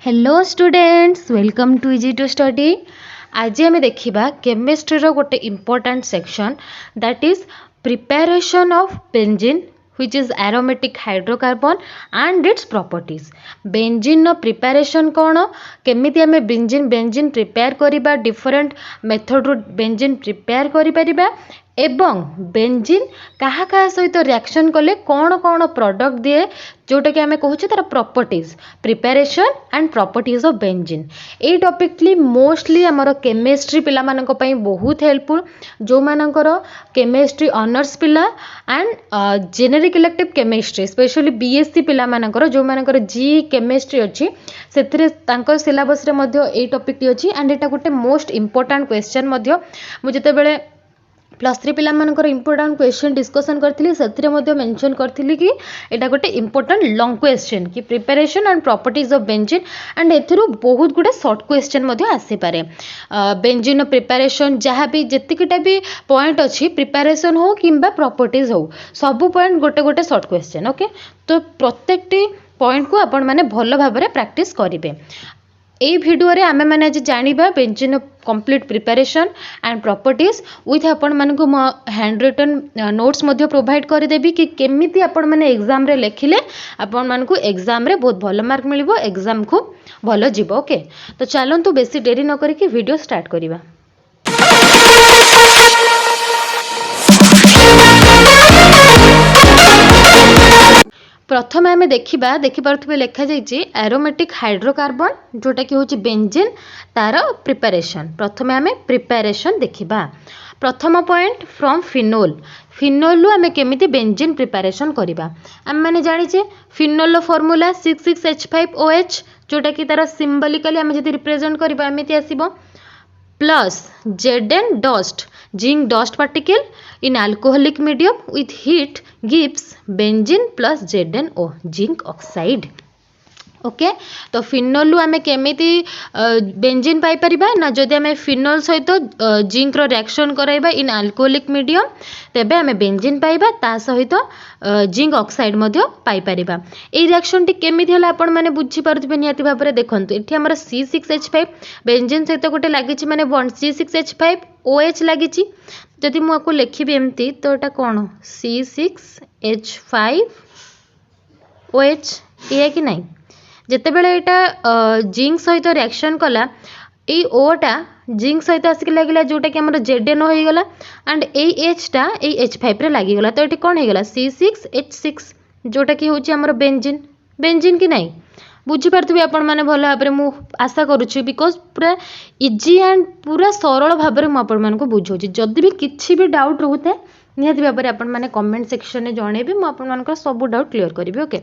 Hello students welcome to easy to study. आज आम देखा केमिस्ट्री रो गोटे important section that is preparation of benzene which is aromatic hydrocarbon and its properties। Benzene नो preparation कौन केमिति आमे बेंजीन प्रिपेयर करिबा डिफरेंट मेथड रो बेंजीन प्रिपेयर करि परिबा एवं बेंजीन कहा कहा सहित रिएक्शन कले कौन कौन प्रोडक्ट दिए जोटा कि आम कहूँ तार properties preparation and properties of benzene. ये टॉपिकली मोस्टली आमर केमिस्ट्री पिला मानक पई बहुत हेल्पफुल जो मानकर केमिस्ट्री ऑनर्स पिला and generic elective chemistry specially BSc पिला मानकर जो मानकर जी केमिस्ट्री अच्छी से सिलेबस रे मध्य ए टॉपिक अच्छी एंड एटा गोटे मोस्ट इंपोर्टेंट क्वेश्चन मध्य मु जेतेबेले +3 पिला मानकर इंपोर्टेंट क्वेश्चन डिस्कशन करथिली सेथिरे मध्य मेंशन करथिली कि एटा गोटे इंपोर्टेंट लॉन्ग क्वेश्चन कि preparation and properties of benzene and एथिरो बहुत गुडे शॉर्ट क्वेश्चन मध्य आसी पारे। बेंजीन प्रिपरेशन जहाँ भी जेतिकिटा भी पॉइंट अच्छी प्रिपरेशन हो किंबा प्रॉपर्टीज हो सब पॉइंट गोटे गोटे शॉर्ट क्वेश्चन ओके। तो प्रत्येकटी पॉइंट को आपण माने भल भाबरे प्रैक्टिस करिवे। এই ভিডিওরে आमे मैंने आज जानिबा benzene complete preparation and properties with आपण मानकु हैंड रिटन नोट्स मध्य प्रोवाइड कर देबी कि केमिति आपण माने एग्जाम रे लेखिले आपण मानकु एग्जाम रे बहुत भल मार्क मिलिबो एग्जाम खूब भल जिवो ओके। तो चलंतु बेसी देरी न करी कि वीडियो स्टार्ट करिबा। प्रथम आम देखिपे लिखा जाइए एरोमेटिक हाइड्रोकार्बन जोटा कि हूँ बेंजीन तार प्रिपरेशन। प्रथम आम प्रिपरेशन देखा। प्रथम पॉइंट फ्रॉम फिनोल रु आम केमिति बेंजीन प्रिपरेशन करवा आम मैंने जानीचे फिनोल फॉर्मूला 66H5OH जोटा कि तार सिंबलिकली आम जब रिप्रेजेंट करवा एमती आसब plus Zn dust zinc dust particle in alcoholic medium with heat gives benzene plus ZnO zinc oxide okay. तो फिनोल रु आमे केमिति बेंजीन पाई परिबा ना जदि आमे फिनोल सहित जिंक रो रिएक्शन कराइबा इन अल्कोहलिक मीडियम तेबे आमे बेंजीन पाइबा ता सहित जिंक ऑक्साइड मध्य पाई परिबा। ए रिएक्शन टी केमिति हला आपण माने बुझी पारथिबे नियाति भाबरे देखंतु एठी हमर C6H5 बेंजीन सहित गोटे लागिछि माने बॉन्ड C6H5OH लागिछि जदि मु आपको लिखिबी एमती तो एटा कोन C6H5OH ये कि नहीं जिते बेले यहाँ जिंक सहित रिएक्शन कला ये ओटा जिंक सहित आसिक लगे जोटा कि आमर Zn हो गला एंड एचटा H5 रे लगिगला तो ये कौन होगा C6H6 जोटा कि हूँ आमर बेंजीन कि नहीं बुझीपारे आपण मैंने भल भाव में आशा करुच्ची बिकज पूरा इजी एंड पूरा सरल भाव में आपण मानक बुझाऊँ जदि भी किसी भी डाउट रोते निहाती भाव में आपण मैंने कमेंट सेक्शन में जनइबे मुझे सब डाउट क्लीयर करी ओके।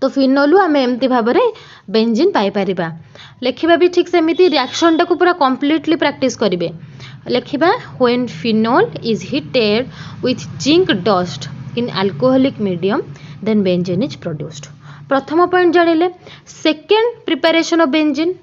तो फिनोल आम एमती भाव में बेंजीन पाइपर लिखा भी ठीक सेमती रिएक्शन टाक पूरा कम्प्लीटली प्रैक्टिस करेंगे लिखा when phenol is heated with zinc dust in alcoholic medium then benzene is produced. प्रथम पॉइंट जानिले। Second preparation of benzene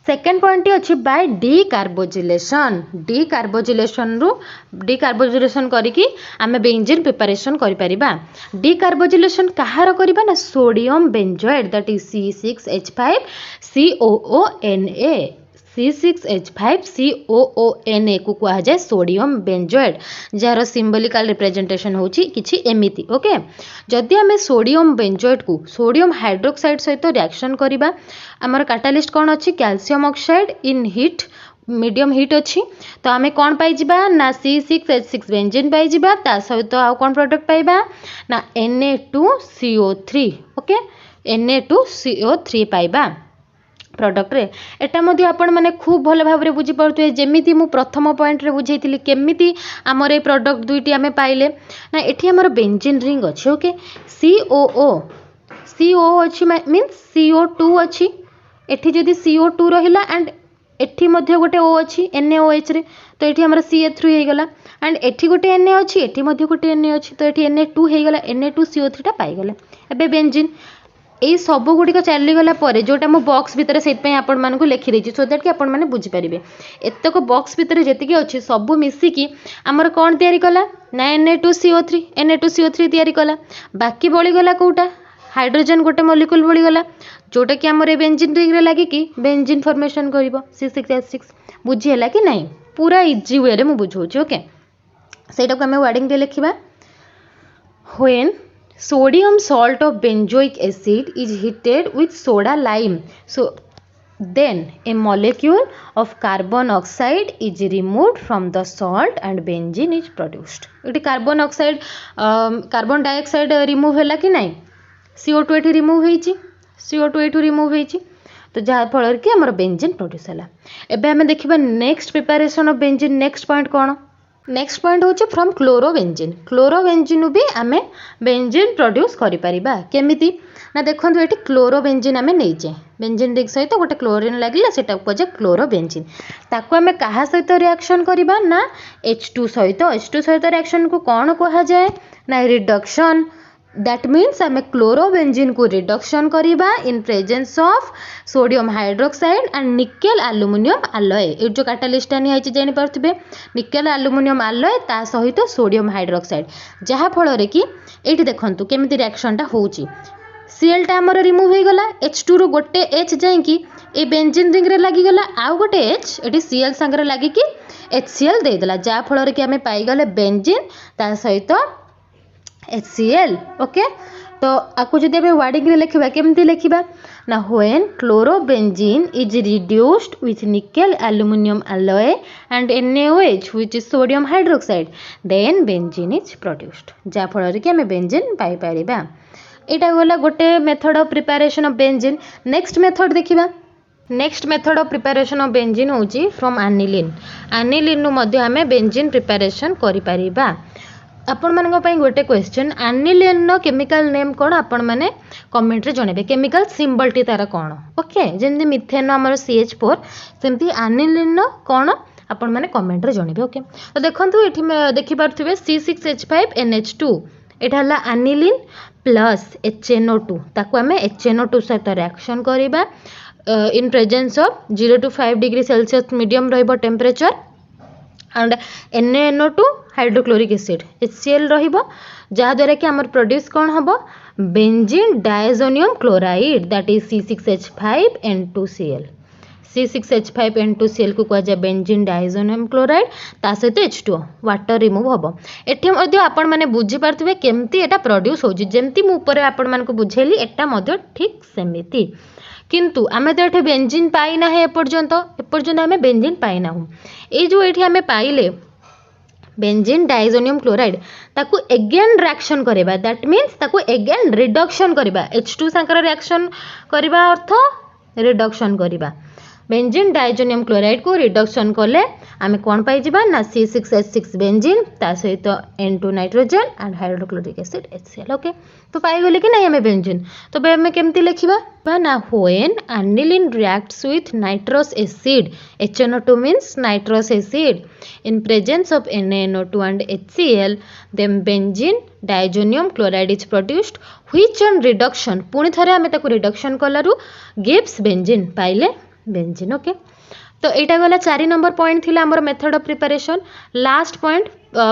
second point अच्छी बाय डीकार्बोजिलेशन डीकार्बोजिलेशन करके आम बेंजीन प्रिपरेशन करिपरिबा। डीकार्बोजिलेशन कहार करिबा ना sodium benzoate that is C6H5COONA C6H5COONA को कहा जाए सोडियम बेंजोएट जार सिंबलिकल रिप्रेजेंटेशन होची किछि एमिति ओके। जदि आमे सोडियम बेंजोएट को सोडियम हाइड्रोक्साइड सहित रिएक्शन करिबा आमर कैटालिस्ट कौन अच्छी कैल्शियम ऑक्साइड इन हीट मीडियम हीट अच्छी तो आमे कौन पाई जिबा ना C6H6 बेंजीन पाई जिबा ता सहित आउ कौन प्रोडक्ट पाइबा ना Na2CO3 ओके Na2CO3 पाइबा प्रोडक्ट रे। एटा मध्य आपण माने खूब भल भाव में बुझी पारुथे जेमिति मु प्रथम पॉइंट रे बुझाइथिली केमिति हमर ए प्रोडक्ट दुईटी आमे पाइले ना एठी हमर बेंजीन रिंग अछि ओके CO अछि मींस CO2 अछि एठी जदि CO2 रहिला एंड एठी मध्य गोटे O अछि NaOH रे तो एठी हमर CH3 हे गला एंड एठी गोटे Na अछि एठी मध्य गोटे Na अछि तो एठी Na2 हे गला Na2CO3 टा पाई गला। एबे बेंजीन यही सब गुड़िक चलीगला जोटा मो बॉक्स भितर से आपण मानक लिखिदी सो दैट कि आपण मैंने बुझीपारे एतक बॉक्स भितर जी अच्छी सब मिसिकी आमर कौन तैयारी कला ना Na2CO3 तैयारी कला बाकी बड़ीगला कौटा हाइड्रोजन गोटे मॉलिक्यूल बढ़ीगला जोटा कि आमर बेंजीन रिंग रे लागिकी बेंजीन फॉर्मेशन करिवो C6H6 बुझीला कि नहीं पूरा इजी वे रे मु बुझाऊँ ओके सेटा को आम वर्डिंग रे लिखिबा when sodium salt of benzoic acid is heated with soda lime so then a molecule of carbon oxide is removed from the salt and benzene is produced इटी carbon oxide carbon dioxide remove हैला कि नहीं CO2 एटी remove होईची CO2 एटू remove होईची तो जहाँ फल कि आमर बेंजीन प्रोड्यूस हैला एबे हमें देखिबा next preparation of benzene next point cone next point होची फ्रॉम क्लोरोबेंजीन भी आमे बेंजीन प्रोड्यूस करि परिबा केमिति ना देखंतु एटी क्लोरोबेंजीन आमे नैचे बेंजीन रिंग सहित गोटे क्लोरीन लागिला सेटा कोजे क्लोरोबेंजीन ताको आमे कहा सहित रिएक्शन करिबा ना H2 सहित रिएक्शन को कोन कहा जाए ना रिडक्शन दैट मीन्स आमे क्लोरोबेंजीन को रिडक्शन करिबा in presence of sodium hydroxide and nickel aluminium alloy ए जो कैटालिस्ट आनी आइछि जानि परथिबे निकेल एल्युमिनियम एलॉय ता सहित सोडियम हाइड्रोक्साइड जहा फल रे कि एठी देखंतु केमिति रिएक्शन टा होउची Cl टा हमर रिमूव हो गला H2 रो गोटे H जाई कि ए बेंजीन रिंग रे लागि गला आउ गोटे H एठी Cl संगे लागि कि HCl दे देला जहा फल रे कि हमें पाई गले बेंजीन ता सहित HCl ओके तो आपको जब हमें वर्डिंग रे लिखिबा केमती लिखिबा ना when chlorobenzene is reduced with nickel aluminium alloy and NaOH which is sodium hydroxide then benzene is produced जा फल रे कि हमें बेंजीन पाई परिबा एटा गला गोटे method of preparation of benzene next method देखिबा next method of preparation of benzene होची फ्रॉम एनिलीन नु मध्ये हमें बेंजीन प्रिपरेशन करि परिबा आपण मानक पई गोटे क्वेश्चन एनिलीन नो केमिकल नेम कोन आपण माने कमेंट रे जणेबे केमिकल सिंबल टी तारा कोन ओके जेंदी मिथेन हमर CH4 सेमती एनिलीन नो कोन आपण माने कमेंट रे जणेबे ओके तो देखंतु एठी देखि पारथिबे C6H5NH2 एटा हला एनिलीन प्लस HNO2 ताको हमें HNO2 सहित रिएक्शन करिबा in presence of 0 to 5 degree Celsius medium रहइबो temperature and NaNO2 hydrochloric acid HCl रहिबो जहा द्वारा कि हमर प्रोड्यूस कोन हबो benzene diazonium chloride that is C6H5N2Cl C6H5N2Cl को कह जाय बेंजीन डायजोनियम क्लोराइड ता सहित H2O वाटर रिमूव हबो एठी मध्ये आपण माने बुझी पारथिबे केमती एटा प्रोड्यूस होजी जेमती मु ऊपर आपण मान को बुझेली एटा मध्ये ठीक सेमिति किंतु आमे तो एठे बेंजीन पाई ना है एपर्यंत आमे बेंजीन पाई ना हूं ए जो एठी आमे पाइले बेंजीन डायजोनियम क्लोराइड ताकू एगेन रिएक्शन करिबा दैट मीन्स ताकू एगेन रिडक्शन करिबा H2 संकर रिएक्शन करिबा अर्थ रिडक्शन करिबा बेंजीन डायजोनियम क्लोराइड को रिडक्शन कले आमे कोन पाई जिबा ना C6H6 बेंजीन ता सहित N2 nitrogen and hydrochloric acid HCl okay तो पाई गले कि नहीं हमें बेंजीन तो बे हमें केमती लिखिबा ना when aniline reacts with nitrous acid HNO2 means nitrous acid in presence of NaNO2 and HCl then benzene diazonium chloride is produced which on reduction पुणी थरे हमें ताको रिडक्शन कलारु gives benzene पाइले बेंजीन ओके तो एटा गला 4 नंबर पॉइंट थिला हमर method of preparation last point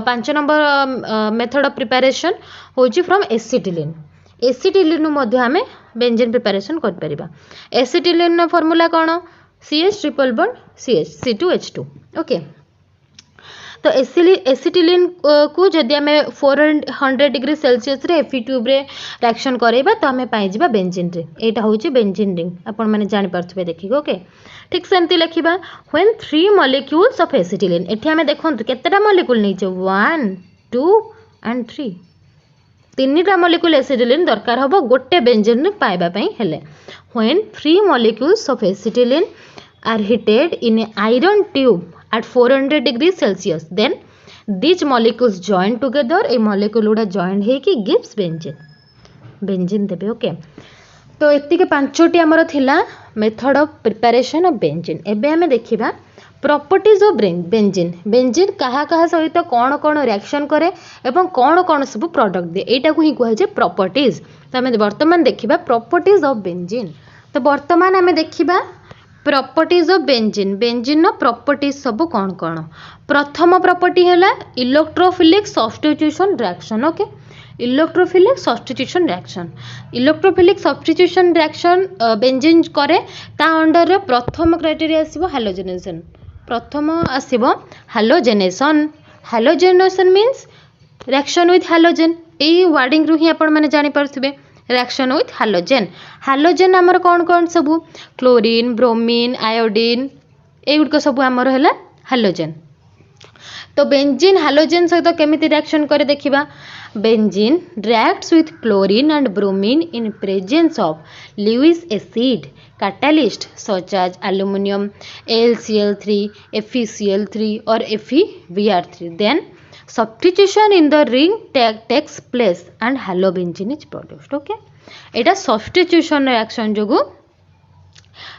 5 number method of preparation होची फ्रॉम एसिटिलीन मध्ये हमें बेंजीन प्रिपरेशन कर परिबा एसिटिलीन नो फार्मूला कोन CH triple bond CH C2H2 okay तो एसिटिलीन को जदि आम 400 डिग्री सेल्सियस रे Fe ट्यूब रे रिएक्शन करेबा तो आम पाई जिबा बेंजीन रे एटा होची बेंजीन रिंग आपण माने जानि परथबे देखिगो ओके ठीक सेमती लिखिबा व्हेन 3 मॉलिक्यूल्स ऑफ एसिटिलीन एठी आम देखंतु केतेटा मॉलिक्यूल नैचे 1 2 एंड 3 तीनटा मॉलिक्यूल एसिटिलीन दरकार हबो गोटे बेंजीन रे पाइबा पई हेले when 3 molecules of acetylene are heated in a iron tube at 400 degrees Celsius then these molecules join together a molecule Uda join है कि gives benzene देबे ओके तो एति के पांचोटी हमर थिला method of preparation of benzene एबे हमें देखिबा प्रॉपर्टीज ऑफ बेंजीन कहा कहा सहित कौन कौन रिएक्शन करे एवं कौन कौन सब प्रोडक्ट दे एटा को ही कह जे प्रॉपर्टीज तो हमें वर्तमान देखिबा प्रॉपर्टीज ऑफ बेंजीन तो वर्तमान हमें देखिबा properties of benzene benzene properties सब कौन कौन प्रथम प्रॉपर्टी है electrophilic substitution reaction okay electrophilic substitution reaction electrophilic substitution reaction benzene करे ता अंडर रे प्रथम क्राइटेरिया आसीबो हैलोजेनेशन प्रथम आसीबो halogenation halogenation means reaction with halogen एई वर्डिंग रु ही आपण माने जानि परथिबे रिएक्शन विथ हैलोजेन हैलोजेन आमर कौन कौन सब क्लोरीन ब्रोमीन आयोडीन एगुड़िक सब आमर है हैलोजेन तो बेंजीन हैलोजेन सहित केमिति रिएक्शन करे देखिबा benzene reacts with chlorine and bromine in presence of Lewis acid catalyst such as aluminum AlCl3 FeCl3 or FeBr3 then substitution in the ring takes place and halobenzene is produced okay Etah substitution reaction जोगु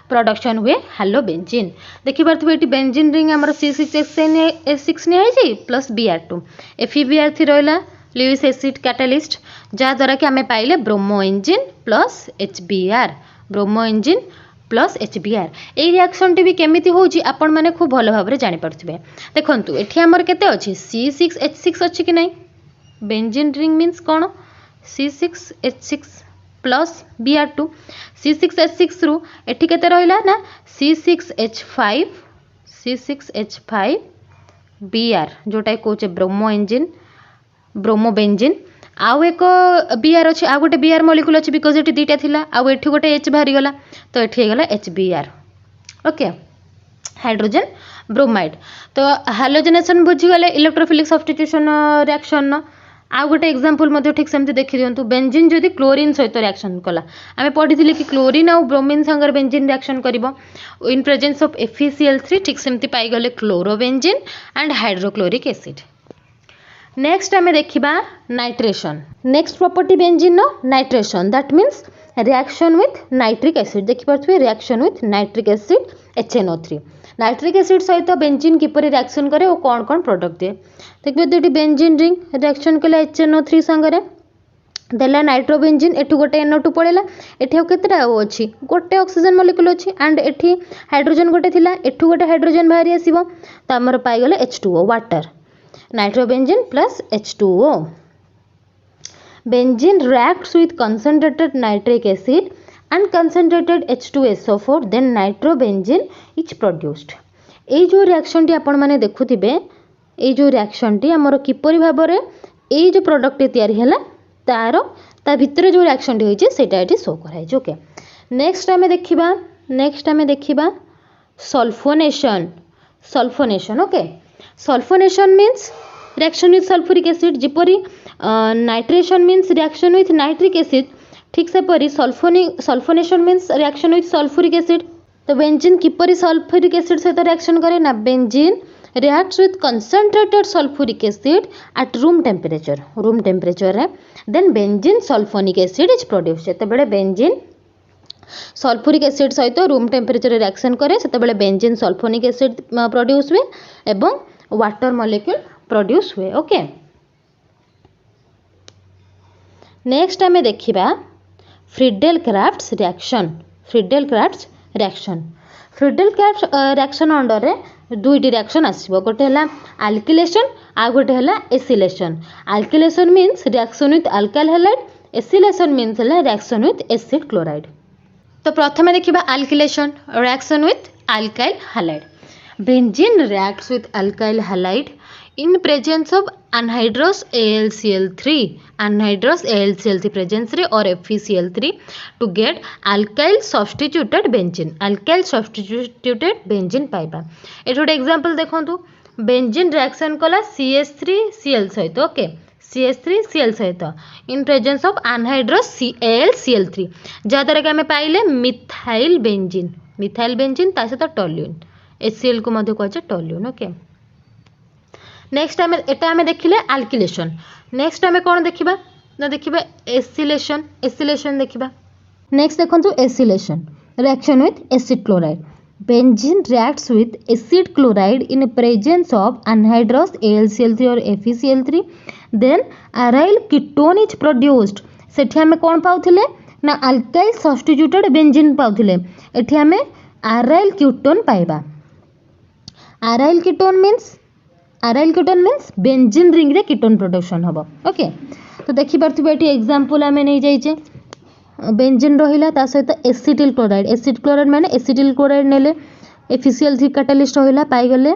production हुए हैलोबेंजीन देखि पारथबे eighty benzene ring हमर C6H6 ने आइछि plus Br2 FeBr3 रहला Lewis acid catalyst जा द्वारा कि हमें पाइले bromo engine plus HBr bromo engine plus HBr ए रिएक्शन टी भी केमिति होउछि आपण माने खूब भलो भाबरे जानि परथबे देखंतु एठी हमर केते अछि C6H6 अछि कि नै बेंजीन रिंग मींस कोन C6H6 प्लस Br2 C6H6 रु एठी केते रहिला ना C6H5 Br जोटा कोचे ब्रोमो इंजिन ब्रोमो बेंजीन आउ एक Br अच्छे आउ गोटे Br मॉलिक्यूल अच्छे बिकॉज ये दुईटा थिला आउ एठी गोटे H बाहरी गला तो एठी गला HBr ओके हाइड्रोजन ब्रोमाइड तो हैलोजेनेशन बुझी गले इलेक्ट्रोफिलिक सब्स्टिट्यूशन रिएक्शन आउ गोटे एग्जांपल मध्य ठीक सेमती देखि दियंतु बेंजीन जदि क्लोरीन सहित रिएक्शन कला आमे पढिथिले कि क्लोरीन आउ ब्रोमीन संगर बेंजीन रिएक्शन करिवो इन प्रेजेंस ऑफ FeCl3 ठीक सेमती पाई गले chlorobenzene and hydrochloric acid next आमे देखिबा नाइट्रेशन नेक्स्ट प्रॉपर्टी बेंजीन नो nitration that means reaction with nitric acid देखि परथुवे reaction with nitric acid HNO3 nitric acid सहित बेंजीन किपरि रिएक्शन करे और कौन कौन प्रोडक्ट दिए देखिए दुटी बेंजीन रिंग रिएक्शन कले HNO3 संगरे देला नाइट्रोबेंजीन एठु गोटे NO2 पड़ेला एठी आ केतरा अछि गोटे ऑक्सीजन मॉलिक्यूल अछि एंड एठी हाइड्रोजन गोटे थिला एठु गोटे हाइड्रोजन बाहरी आसीबो त हमर पाई गेले H2O water nitrobenzene plus H2O benzene reacts with concentrated nitric acid and concentrated H2SO4 then nitrobenzene is produced ए जो रिएक्शन टी आपण माने देखुथिबे ए जो रिएक्शन टी हमर किपरि भाबरे ए जो प्रोडक्ट तयारी हैला तारो ता भितर जो रिएक्शन टी होइचे सेटा एटी शो कराइ छै ओके नेक्स्ट हमें देखिबा sulphonation okay sulphonation means reaction with sulphuric acid जिपरि nitration means reaction with nitric acid ठीक से परी sulphonation means reaction with sulphuric acid तो बेंजीन किपरि सल्फ्यूरिक एसिड सहित रिएक्शन करे ना benzene reacts with concentrated sulphuric acid at room temperature रे then benzene sulphonic acid is produce जेते बेले बेंजीन सल्फ्यूरिक एसिड सहित रूम टेम्परेचर रिएक्शन करे सेते बेले बेंजीन सल्फोनिक एसिड प्रोड्यूस हुए एवं वाटर मॉलिक्यूल प्रोड्यूस हुए ओके नेक्स्ट हमें देखिबा फ्रीडेल क्राफ्ट्स रिएक्शन अंडर रे दुईटी रिएक्शन आसीबो गोटे हला अल्किलेशन आ गोटे हला acylation alkylation means reaction with alkyl halide acylation means हला रिएक्शन विथ एसिड क्लोराइड तो प्रथमे देखिबा alkylation reaction with alkyl halide benzene reacts with alkyl halide in presence of anhydrous AlCl3 presence रे or FeCl3 to get alkyl substituted benzene पाइबा ए छोटे example देखंतु benzene reaction कला CH3Cl सहित okay CH3Cl सहित in presence of anhydrous AlCl3 जा द्वारा कि हमें पाइले मिथाइल बेंजीन ता सहित टोल्यून HCl को मध्य कहजे टोल्यून ओके नेक्स्ट हमें देखिले अल्किलेशन नेक्स्ट हमें कौन देखिबा ना देखिबा एसिलेशन देखिबा नेक्स्ट देखंतु acylation reaction with acid chloride benzene reacts with acid chloride in presence of anhydrous AlCl3 और FeCl3 then aryl ketone is produced सेठी हमें कौन पाउथिले ना अल्काइल सब्स्टिट्यूटेड बेंजीन पाउथिले एठी हमें aryl ketone पाइबा aryl ketone means benzene ring रे ketone production हम ओके। तो देखिपे ये एग्जांपल आम नहीं जाइए बेंजीन रहा ता सहित एसिटिल क्लोराइड माने एसिटिल क्लोराइड नेले FeCl3 कैटालिस्ट रहा पाइगले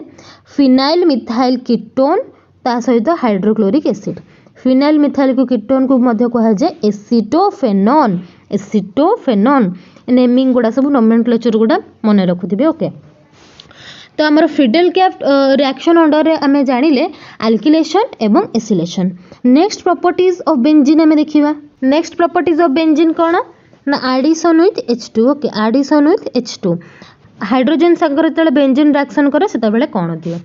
फिनाइल मिथाइल कीटोन ता सहित हाइड्रोक्लोरिक एसिड फिनाइल मिथाइल को कीटोन को मध्य कहा जाए एसिटोफेनॉन नेमिंग गुड़ा सब नोमेनक्लेचर गुड़ा मन रखुथिबे ओके। तो आमर फ्रीडेल कैप रिएक्शन ऑर्डर आम जानिले अल्किलेशन एवं acylation. Next properties of benzene आम देखिबा नेक्स्ट प्रॉपर्टीज ऑफ बेंजीन कौन ना addition with H2 okay addition with H2 hydrogen सागर जो बेंजीन रिएक्शन करे से कौन दिए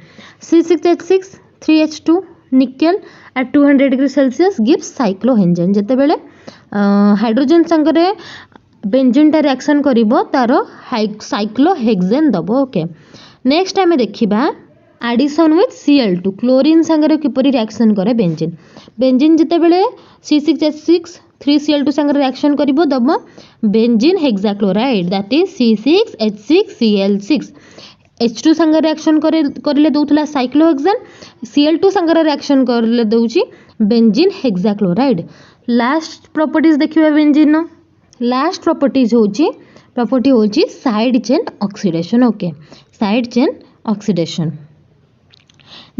C6H6 3H2 nickel at 200 degree Celsius gives cyclohexane जिते बेले हाइड्रोजन सागर बेंजीन टा रिएक्शन करिवो तार साइक्लोहेक्सेन दबो ओके। नेक्स्ट आम देखा एडिशन विथ Cl2 क्लोरीन सागर किपरि रिएक्शन करे बेंजीन जिते बेले C6H6 3Cl2 सागर रिएक्शन करिवो दबो benzene hexachloride that is C6H6Cl6 H2 सागर रिएक्शन करले दउथला साइक्लोहेक्सेन Cl2 सागर रिएक्शन करले दउची बेंजीन हेक्साक्लोराइड। लास्ट प्रॉपर्टीज देखिबा बेंजीन लास्ट प्रॉपर्टीज होची side chain oxidation okay side chain oxidation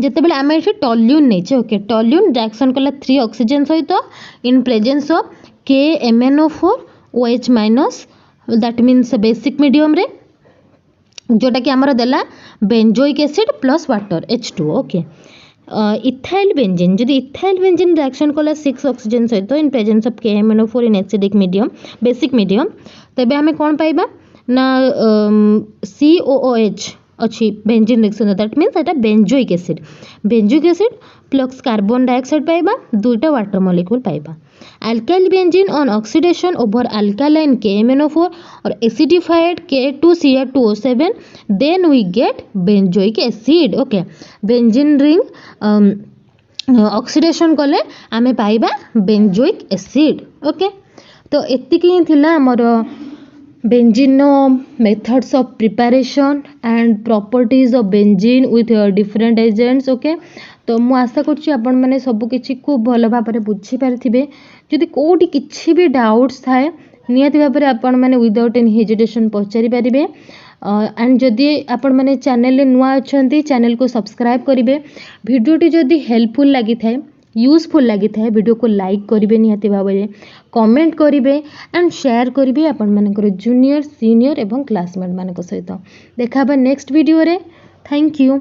जिते बेले आम ये टॉल्यून नहीं ओके टॉल्यून रिएक्शन कला 3 ऑक्सीजन सहित in presence of KMnO4 OH minus that means basic medium रे जोटा कि आमर देला benzoic acid plus water H2 okay. Ethyl benzene जदि इथाइल बेंजीन रिएक्शन कला 6 ऑक्सीजन सहित in presence of KMnO4 in acidic medium basic medium तेबे आमे कोन पाइबा ना COOH अच्छी बेंजीन रिएक्शन दैट मीन्स एटा benzoic acid plus carbon dioxide पाइबा दुईटा वाटर मॉलिक्यूल पाइबा। Alkyl benzene on oxidation over alkaline KMnO4 और acidified K2Cr2O7 then we get benzoic acid okay. Benzene ring oxidation कले आमे पाइबा बेंजोइक एसिड ओके। तो एतिक ही थिला हमर benzene methods of preparation and properties of benzene with different agents okay. तो मु आशा करछि आपण माने सब किछि खूब भल भाबरे बुझी पारथिबे जदि कोठी किछि भी डाउट्स थाए नियति भाबरे आपण माने विदाउट एनी हेजिटेशन पचारि पारिबे एंड जदि आपण माने चैनल ले नुआ अछंती चैनल को सब्सक्राइब करिवे वीडियोटी जदि हेल्पफुल लागि थाए यूजफुल लगी था वीडियो को लाइक करेंगे निहाती भाव में कमेंट करेंगे एंड शेयर करेंगे आपण मानकर जूनियर सीनियर एवं क्लासमेट मान सहित देखा नेक्स्ट वीडियो रे। Thank you.